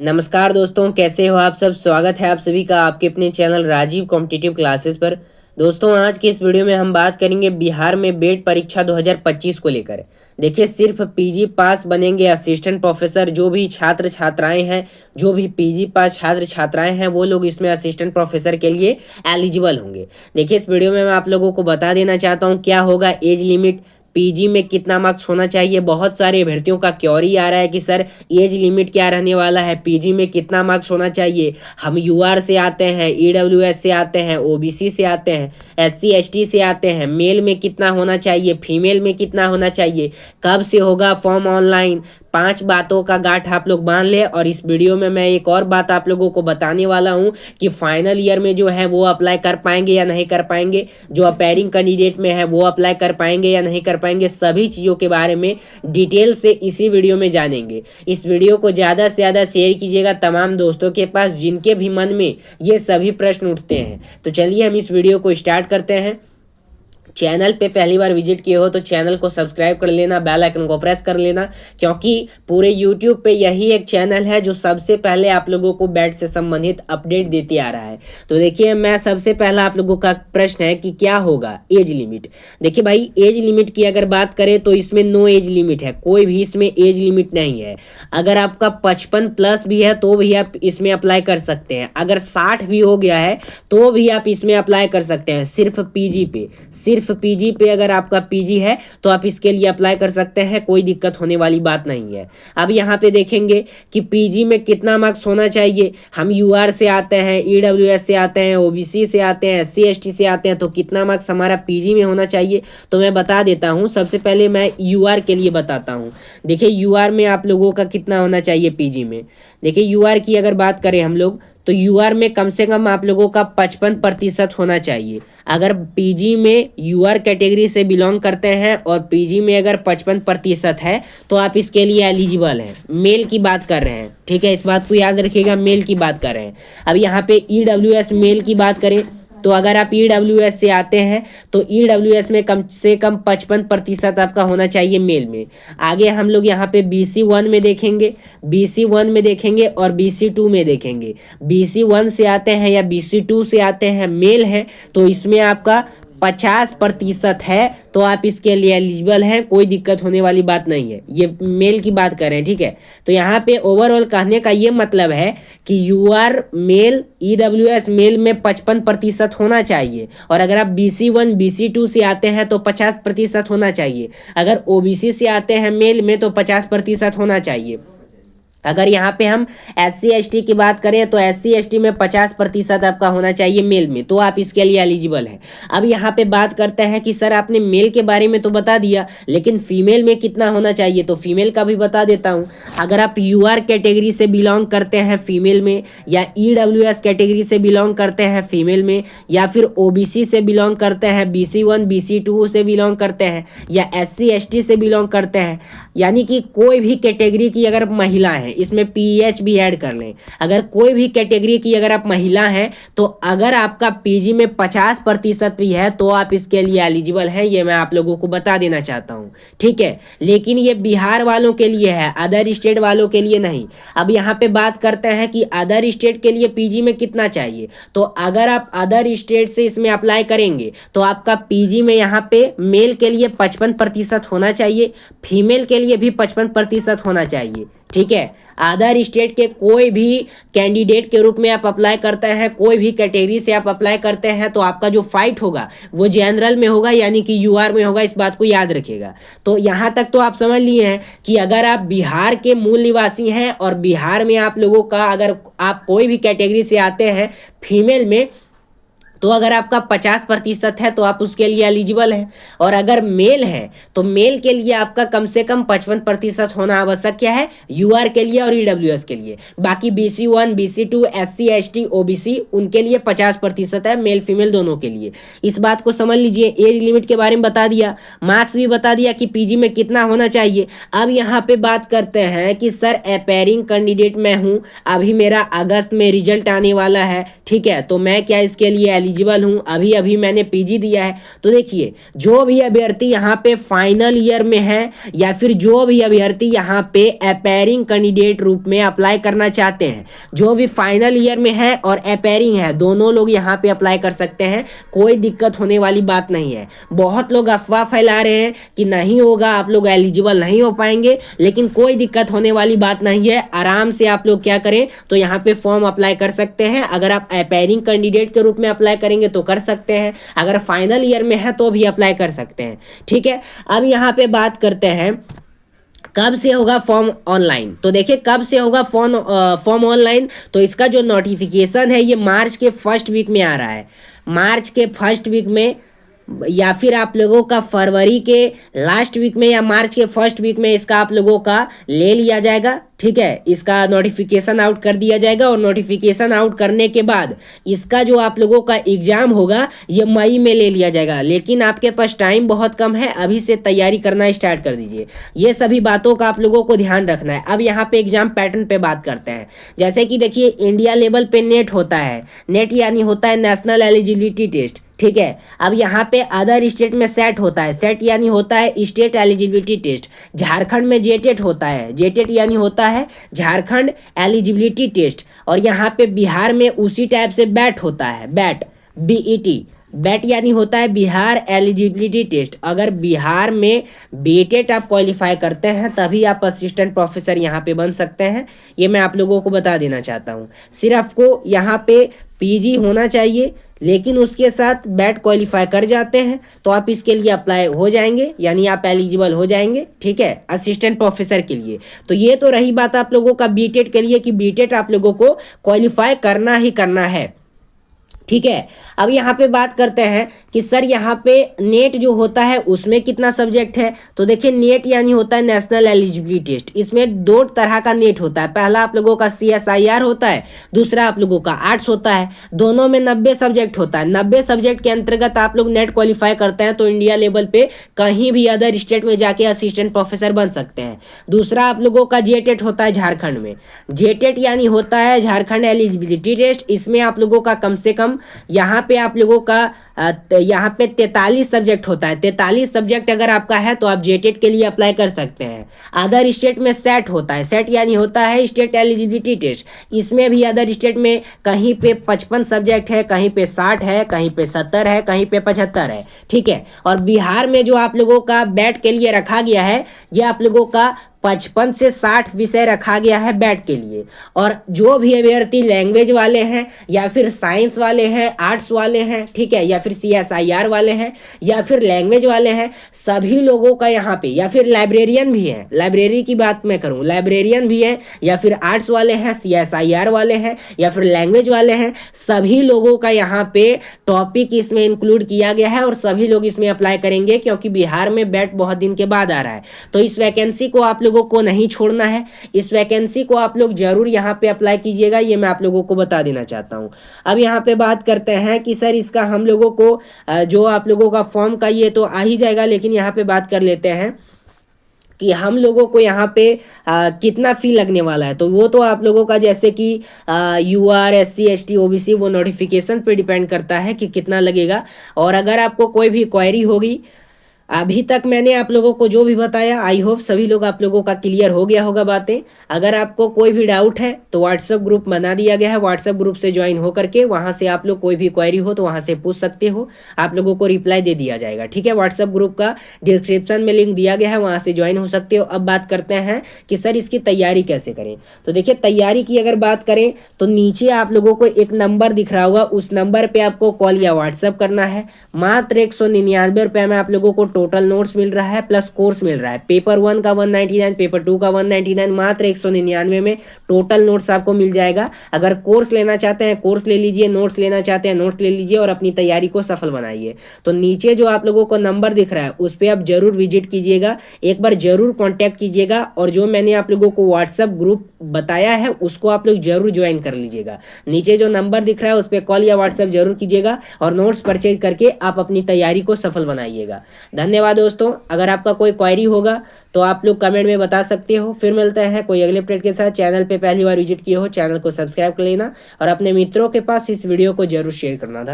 नमस्कार दोस्तों, कैसे हो आप सब। स्वागत है आप सभी का आपके अपने चैनल राजीव कॉम्पिटिटिव क्लासेस पर। दोस्तों, आज की इस वीडियो में हम बात करेंगे बिहार में बेट परीक्षा 2025 को लेकर। देखिए, सिर्फ पीजी पास बनेंगे असिस्टेंट प्रोफेसर। जो भी छात्र छात्राएं हैं, जो भी पीजी पास छात्र छात्राएं हैं, वो लोग इसमें असिस्टेंट प्रोफेसर के लिए एलिजिबल होंगे। देखिए, इस वीडियो में मैं आप लोगों को बता देना चाहता हूँ क्या होगा एज लिमिट, पीजी में कितना मार्क्स होना चाहिए। बहुत सारे अभ्यर्थियों का क्वेरी आ रहा है कि सर एज लिमिट क्या रहने वाला है, पीजी में कितना मार्क्स होना चाहिए। हम यूआर से आते हैं, ईडब्ल्यूएस से आते हैं, ओबीसी से आते हैं, एससी एसटी से आते हैं। मेल में कितना होना चाहिए, फीमेल में कितना होना चाहिए, कब से होगा फॉर्म ऑनलाइन। 5 बातों का गांठ आप लोग बांध ले। और इस वीडियो में मैं एक और बात आप लोगों को बताने वाला हूं कि फाइनल ईयर में जो है वो अप्लाई कर पाएंगे या नहीं कर पाएंगे, जो अपेयरिंग कैंडिडेट में है वो अप्लाई कर पाएंगे या नहीं कर पाएंगे। सभी चीज़ों के बारे में डिटेल से इसी वीडियो में जानेंगे। इस वीडियो को ज़्यादा से ज़्यादा शेयर कीजिएगा तमाम दोस्तों के पास जिनके भी मन में ये सभी प्रश्न उठते हैं। तो चलिए हम इस वीडियो को स्टार्ट करते हैं। चैनल पे पहली बार विजिट किए हो तो चैनल को सब्सक्राइब कर लेना, बेल आइकन को प्रेस कर लेना, क्योंकि पूरे यूट्यूब पे यही एक चैनल है जो सबसे पहले आप लोगों को बैट से संबंधित अपडेट देते आ रहा है। तो देखिए, मैं सबसे पहला आप लोगों का प्रश्न है कि क्या होगा एज लिमिट। देखिए भाई, एज लिमिट की अगर बात करें तो इसमें नो एज लिमिट है, कोई भी इसमें एज लिमिट नहीं है। अगर आपका 55 प्लस भी है तो भी आप इसमें अप्लाई कर सकते हैं। अगर 60 भी हो गया है तो भी आप इसमें अप्लाई कर सकते हैं। सिर्फ पीजी पे अगर आपका पीजी है तो आप इसके लिए अप्लाई कर सकते हैं, कोई दिक्कत होने वाली बात नहीं है। अब यहाँ पे देखेंगे कि पीजी में कितना मार्क्स होना चाहिए। हम यूआर से आते हैं, ईडब्ल्यूएस से आते हैं, ओबीसी से आते हैं, एससी एसटी से आते हैं, तो कितना मार्क्स हमारा पीजी में होना चाहिए तो मैं बता देता हूँ। सबसे पहले मैं यूआर के लिए बताता हूँ। देखिए, यूआर में आप लोगों का कितना होना चाहिए पीजी में। देखिए, यूआर की अगर बात करें हम लोग तो यूआर में कम से कम आप लोगों का 55% होना चाहिए। अगर पीजी में यूआर कैटेगरी से बिलोंग करते हैं और पीजी में अगर 55% है तो आप इसके लिए एलिजिबल हैं। मेल की बात कर रहे हैं, ठीक है, इस बात को याद रखिएगा, मेल की बात कर रहे हैं। अब यहाँ पे ईडब्ल्यूएस मेल की बात करें तो अगर आप ईडब्ल्यूएस से आते हैं तो ईडब्ल्यूएस में कम से कम 55% आपका होना चाहिए मेल में। आगे हम लोग यहाँ पे BC1 में देखेंगे और BC2 में देखेंगे। BC1 से आते हैं या BC2 से आते हैं, मेल है तो इसमें आपका 50% है तो आप इसके लिए एलिजिबल हैं, कोई दिक्कत होने वाली बात नहीं है। ये मेल की बात कर रहे हैं, ठीक है। तो यहाँ पे ओवरऑल कहने का ये मतलब है कि यूआर मेल, ईडब्ल्यूएस मेल में 55% होना चाहिए। और अगर आप BC1 BC2 से आते हैं तो 50% होना चाहिए। अगर ओबीसी से आते हैं मेल में तो 50% होना चाहिए। अगर यहाँ पे हम SC ST की बात करें तो SC ST में 50% आपका होना चाहिए मेल में, तो आप इसके लिए एलिजिबल हैं। अब यहाँ पे बात करते हैं कि सर आपने मेल के बारे में तो बता दिया, लेकिन फीमेल में कितना होना चाहिए, तो फीमेल का भी बता देता हूँ। अगर आप यूआर कैटेगरी से बिलोंग करते हैं फीमेल में, या ईडब्ल्यूएस कैटेगरी से बिलोंग करते हैं फीमेल में, या फिर ओबीसी से बिलोंग करते हैं, BC1 BC2 से बिलोंग करते हैं, या SC ST से बिलोंग करते हैं, यानी कि कोई भी कैटेगरी की अगर महिला है, इसमें PH भी ऐड कर लें। अगर कोई भी कैटेगरी की अगर आप महिला हैं तो अगर आपका पीजी में 50% भी है तो आप इसके लिए एलिजिबल हैं। ये मैं आप लोगों को बता देना चाहता हूं, ठीक है। लेकिन ये बिहार वालों के लिए है, अदर स्टेट वालों के लिए नहीं। अब यहाँ पे बात करते हैं कि अदर स्टेट के लिए पीजी में कितना चाहिए। तो अगर आप अदर स्टेट से इसमें अप्लाई करेंगे तो आपका पीजी में यहाँ पे मेल के लिए 55% होना चाहिए, फीमेल के लिए भी 55% होना चाहिए, ठीक है। अदर स्टेट के कोई भी कैंडिडेट के रूप में आप अप्लाई करते हैं, कोई भी कैटेगरी से आप अप्लाई करते हैं तो आपका जो फाइट होगा वो जनरल में होगा, यानी कि यूआर में होगा। इस बात को याद रखिएगा। तो यहाँ तक तो आप समझ लिए हैं कि अगर आप बिहार के मूल निवासी हैं और बिहार में आप लोगों का अगर आप कोई भी कैटेगरी से आते हैं फीमेल में, तो अगर आपका 50% है तो आप उसके लिए एलिजिबल हैं। और अगर मेल है तो मेल के लिए आपका कम से कम 55% होना आवश्यक है यूआर के लिए और ईडब्ल्यूएस के लिए। बाकी BC1 BC2 SC ST OBC उनके लिए 50% है, मेल फीमेल दोनों के लिए। इस बात को समझ लीजिए। एज लिमिट के बारे में बता दिया, मार्क्स भी बता दिया कि पीजी में कितना होना चाहिए। अब यहाँ पे बात करते हैं कि सर अपेयरिंग कैंडिडेट मैं हूँ, अभी मेरा अगस्त में रिजल्ट आने वाला है, ठीक है, तो मैं क्या इसके लिए एलिजिबल हूँ, अभी अभी मैंने पीजी दिया है। तो देखिए, जो भी अभ्यर्थी यहाँ पे फाइनल ईयर में है या फिर जो भी अभ्यर्थी यहाँ पे अपेयरिंग कैंडिडेट रूप में अप्लाई करना चाहते हैं, जो भी फाइनल ईयर में है और अपेयरिंग है, दोनों लोग यहाँ पे अप्लाई कर सकते हैं। कोई दिक्कत होने वाली बात नहीं है। बहुत लोग अफवाह फैला रहे हैं कि नहीं होगा, आप लोग एलिजिबल नहीं हो पाएंगे, लेकिन कोई दिक्कत होने वाली बात नहीं है। आराम से आप लोग क्या करें तो यहाँ पे फॉर्म अप्लाई कर सकते हैं। अगर आप अपेयरिंग कैंडिडेट के रूप में अप्लाई करेंगे तो कर सकते हैं, अगर फाइनल ईयर में है तो भी अप्लाई कर सकते हैं। ठीक है, अब यहाँ पे बात करते हैं कब से होगा फॉर्म ऑनलाइन। तो देखिए, कब से होगा फॉर्म ऑनलाइन, तो इसका जो नोटिफिकेशन है ये मार्च के फर्स्ट वीक में आ रहा है। मार्च के फर्स्ट वीक में या फिर आप लोगों का फरवरी के लास्ट वीक में या मार्च के फर्स्ट वीक में इसका आप लोगों का ले लिया जाएगा। ठीक है, इसका नोटिफिकेशन आउट कर दिया जाएगा और नोटिफिकेशन आउट करने के बाद इसका जो आप लोगों का एग्जाम होगा ये मई में ले लिया जाएगा। लेकिन आपके पास टाइम बहुत कम है, अभी से तैयारी करना स्टार्ट कर दीजिए। ये सभी बातों का आप लोगों को ध्यान रखना है। अब यहाँ पे एग्जाम पैटर्न पे बात करते हैं। जैसे कि देखिए, इंडिया लेवल पे नेट होता है। नेट यानी होता है नेशनल एलिजिबिलिटी टेस्ट। ठीक है, अब यहाँ पे अदर स्टेट में सेट होता है। सेट यानी होता है स्टेट एलिजिबिलिटी टेस्ट। झारखंड में जेटेट होता है। जेटेट यानी होता है झारखंड एलिजिबिलिटी टेस्ट। और यहाँ पे बिहार में उसी टाइप से बैट होता है। बैट, बीईटी, बैट यानी होता है बिहार एलिजिबिलिटी टेस्ट। अगर बिहार में बीटेट आप क्वालिफाई करते हैं तभी आप असिस्टेंट प्रोफेसर यहाँ पे बन सकते हैं। ये मैं आप लोगों को बता देना चाहता हूँ। सिर्फ आपको यहाँ पे पीजी होना चाहिए, लेकिन उसके साथ बैट क्वालिफाई कर जाते हैं तो आप इसके लिए अप्लाई हो जाएंगे, यानी आप एलिजिबल हो जाएंगे। ठीक है, असिस्टेंट प्रोफेसर के लिए। तो ये तो रही बात आप लोगों का बीटेट के लिए कि बीटेट आप लोगों को क्वालिफाई करना ही करना है। ठीक है, अब यहाँ पे बात करते हैं कि सर यहाँ पे नेट जो होता है उसमें कितना सब्जेक्ट है। तो देखिए, नेट यानी होता है नेशनल एलिजिबिलिटी टेस्ट। इसमें दो तरह का नेट होता है। पहला आप लोगों का CSIR होता है, दूसरा आप लोगों का आर्ट्स होता है। दोनों में 90 सब्जेक्ट होता है। 90 सब्जेक्ट के अंतर्गत आप लोग नेट क्वालिफाई करते हैं तो इंडिया लेवल पे कहीं भी अदर स्टेट में जाके असिस्टेंट प्रोफेसर बन सकते हैं। दूसरा आप लोगों का जेटेट होता है झारखंड में। जेटेट यानी होता है झारखंड एलिजिबिलिटी टेस्ट। इसमें आप लोगों का कम से कम यहाँ पे आप लोगों का यहाँ पे 43 सब्जेक्ट होता है। 43 सब्जेक्ट अगर आपका है तो आप जेटेट के लिए अप्लाई कर सकते हैं। अदर स्टेट में सेट होता है। सेट यानी होता है स्टेट एलिजिबिलिटी टेस्ट। इसमें भी अदर स्टेट में कहीं पे 55 सब्जेक्ट है, कहीं पे 60 है, कहीं पे 70 है, कहीं पे 75 है। ठीक है, और बिहार में जो आप लोगों का बैट के लिए रखा गया है ये आप लोगों का 55 से 60 विषय रखा गया है बैट के लिए। और जो भी अभ्यर्थी लैंग्वेज वाले हैं या फिर साइंस वाले हैं, आर्ट्स वाले हैं, ठीक है, या फिर CSIR वाले हैं या फिर लैंग्वेज वाले हैं, सभी लोगों का यहाँ पे, या फिर लाइब्रेरियन भी हैं, लाइब्रेरी की बात मैं करूँ, लाइब्रेरियन भी हैं, या फिर आर्ट्स वाले हैं, CSIR वाले हैं, या फिर लैंग्वेज वाले हैं, सभी लोगों का यहाँ पे टॉपिक इसमें इंक्लूड किया गया है और सभी लोग इसमें अप्लाई करेंगे क्योंकि बिहार में बैट बहुत दिन के बाद आ रहा है। तो इस वैकेंसी को आप लोगों को नहीं छोड़ना है। इस वैकेंसी को आप लोग जरूर यहाँ पे अप्लाई कीजिएगा, ये मैं आप लोगों को बता देना चाहता हूँ। अब यहाँ पे बात करते हैं कि सर इसका हम लोगों को जो आप लोगों का फॉर्म का ये तो आ ही जाएगा, लेकिन यहाँ पे बात कर लेते हैं कि हम लोगों को यहाँ पे कितना फ़ी लगने वाला है। तो वो तो आप लोगों का जैसे कि UR SC ST OBC वो नोटिफिकेशन पे डिपेंड करता है कि कितना लगेगा। और अगर आपको कोई भी क्वेरी होगी, अभी तक मैंने आप लोगों को जो भी बताया, आई होप सभी लोग आप लोगों का क्लियर हो गया होगा बातें। अगर आपको कोई भी डाउट है तो व्हाट्सएप ग्रुप बना दिया गया है, व्हाट्सएप ग्रुप से ज्वाइन हो करके वहाँ से आप लोग कोई भी क्वेरी हो तो वहाँ से पूछ सकते हो, आप लोगों को रिप्लाई दे दिया जाएगा। ठीक है, व्हाट्सएप ग्रुप का डिस्क्रिप्शन में लिंक दिया गया है, वहाँ से ज्वाइन हो सकते हो। अब बात करते हैं कि सर इसकी तैयारी कैसे करें। तो देखिए, तैयारी की अगर बात करें तो नीचे आप लोगों को एक नंबर दिख रहा होगा, उस नंबर पर आपको कॉल या व्हाट्सएप करना है। मात्र 199 रुपये में आप लोगों को टोटल नोट्स मिल रहा है प्लस कोर्स मिल रहा है। पेपर 1 का 199, पेपर 2 का 199, मात्र 199 में टोटल नोट्स आपको मिल जाएगा। अगर कोर्स लेना चाहते हैं कोर्स ले लीजिए, नोट्स लेना चाहते हैं नोट्स ले लीजिए और अपनी तैयारी को सफल बनाइए। तो नीचे जो आप लोगों को नंबर दिख रहा है उस पर आप जरूर विजिट कीजिएगा, एक बार जरूर कॉन्टैक्ट कीजिएगा और जो मैंने आप लोगों को व्हाट्सएप ग्रुप बताया है उसको आप लोग जरूर ज्वाइन कर लीजिएगा। नीचे जो नंबर दिख रहा है उस पर कॉल या व्हाट्सएप जरूर कीजिएगा और नोट्स परचेज करके आप अपनी तैयारी को सफल बनाइएगा। धन्यवाद दोस्तों। अगर आपका कोई क्वेरी होगा तो आप लोग कमेंट में बता सकते हो। फिर मिलते हैं कोई अगले अपडेट के साथ। चैनल पे पहली बार विजिट किए हो, चैनल को सब्सक्राइब कर लेना और अपने मित्रों के पास इस वीडियो को जरूर शेयर करना।